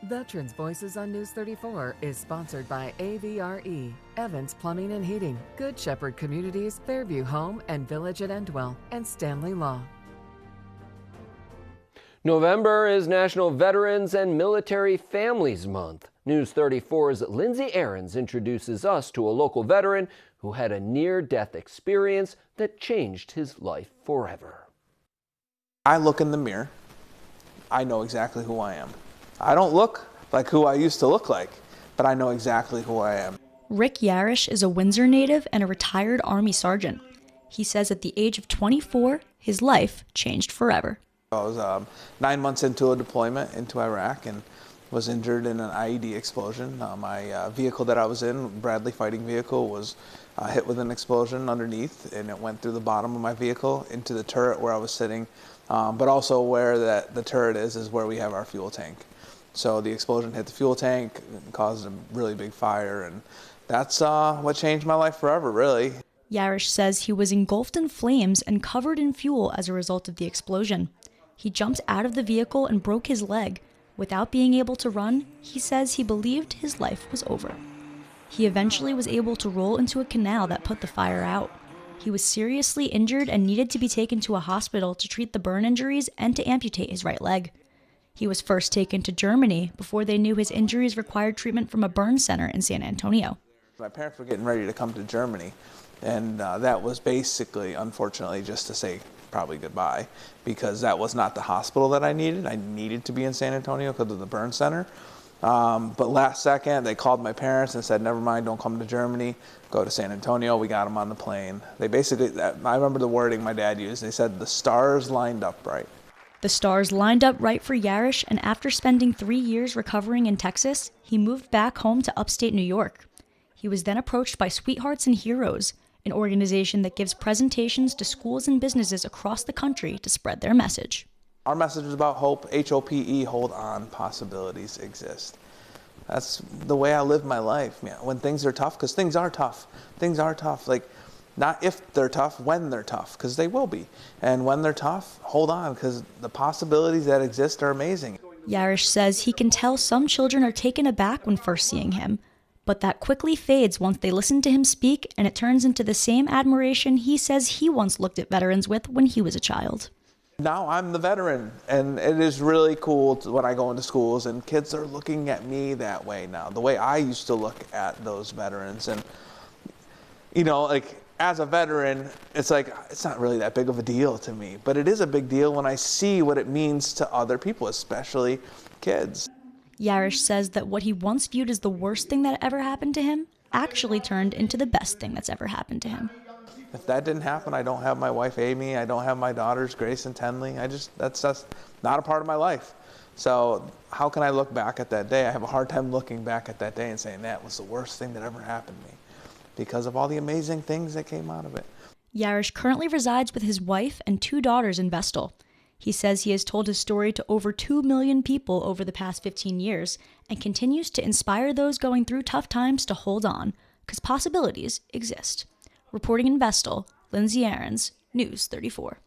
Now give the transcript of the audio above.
Veterans Voices on News 34 is sponsored by AVRE, Evans Plumbing and Heating, Good Shepherd Communities, Fairview Home and Village at Endwell, and Stanley Law. November is National Veterans and Military Families Month. News 34's Lindsay Ahrens introduces us to a local veteran who had a near-death experience that changed his life forever. I look in the mirror. I know exactly who I am. I don't look like who I used to look like, but I know exactly who I am. Rick Yarosh is a Windsor native and a retired Army sergeant. He says at the age of 24, his life changed forever. I was 9 months into a deployment into Iraq and was injured in an IED explosion. My vehicle that I was in, Bradley fighting vehicle, was hit with an explosion underneath, and it went through the bottom of my vehicle into the turret where I was sitting, but also where the turret is where we have our fuel tank. So the explosion hit the fuel tank and caused a really big fire, and that's what changed my life forever, really. Yarosh says he was engulfed in flames and covered in fuel as a result of the explosion. He jumped out of the vehicle and broke his leg. Without being able to run, he says he believed his life was over. He eventually was able to roll into a canal that put the fire out. He was seriously injured and needed to be taken to a hospital to treat the burn injuries and to amputate his right leg. He was first taken to Germany before they knew his injuries required treatment from a burn center in San Antonio. My parents were getting ready to come to Germany, and that was basically, unfortunately, just to say probably goodbye, because that was not the hospital that I needed. I needed to be in San Antonio because of the burn center. But last second, they called my parents and said, never mind, don't come to Germany, go to San Antonio. We got them on the plane. They basically, I remember the wording my dad used. They said, the stars lined up right. The stars lined up right for Yarosh, and after spending 3 years recovering in Texas, he moved back home to upstate New York. He was then approached by Sweethearts and Heroes, an organization that gives presentations to schools and businesses across the country to spread their message. Our message is about hope, H-O-P-E, hold on, possibilities exist. That's the way I live my life, man. When things are tough, because things are tough. Things are tough. Like, not if they're tough, when they're tough, because they will be. And when they're tough, hold on, because the possibilities that exist are amazing. Yarosh says he can tell some children are taken aback when first seeing him, but that quickly fades once they listen to him speak, and it turns into the same admiration he says he once looked at veterans with when he was a child. Now I'm the veteran, and it is really cool when I go into schools and kids are looking at me that way now, the way I used to look at those veterans. And, you know, like, as a veteran, it's like, it's not really that big of a deal to me, but it is a big deal when I see what it means to other people, especially kids. Yarosh says that what he once viewed as the worst thing that ever happened to him actually turned into the best thing that's ever happened to him. If that didn't happen, I don't have my wife, Amy. I don't have my daughters, Grace and Tenley. That's not a part of my life. So how can I look back at that day? I have a hard time looking back at that day and saying that was the worst thing that ever happened to me because of all the amazing things that came out of it. Yarosh currently resides with his wife and 2 daughters in Vestal. He says he has told his story to over 2 million people over the past 15 years and continues to inspire those going through tough times to hold on, because possibilities exist. Reporting in Vestal, Lindsay Ahrens, News 34.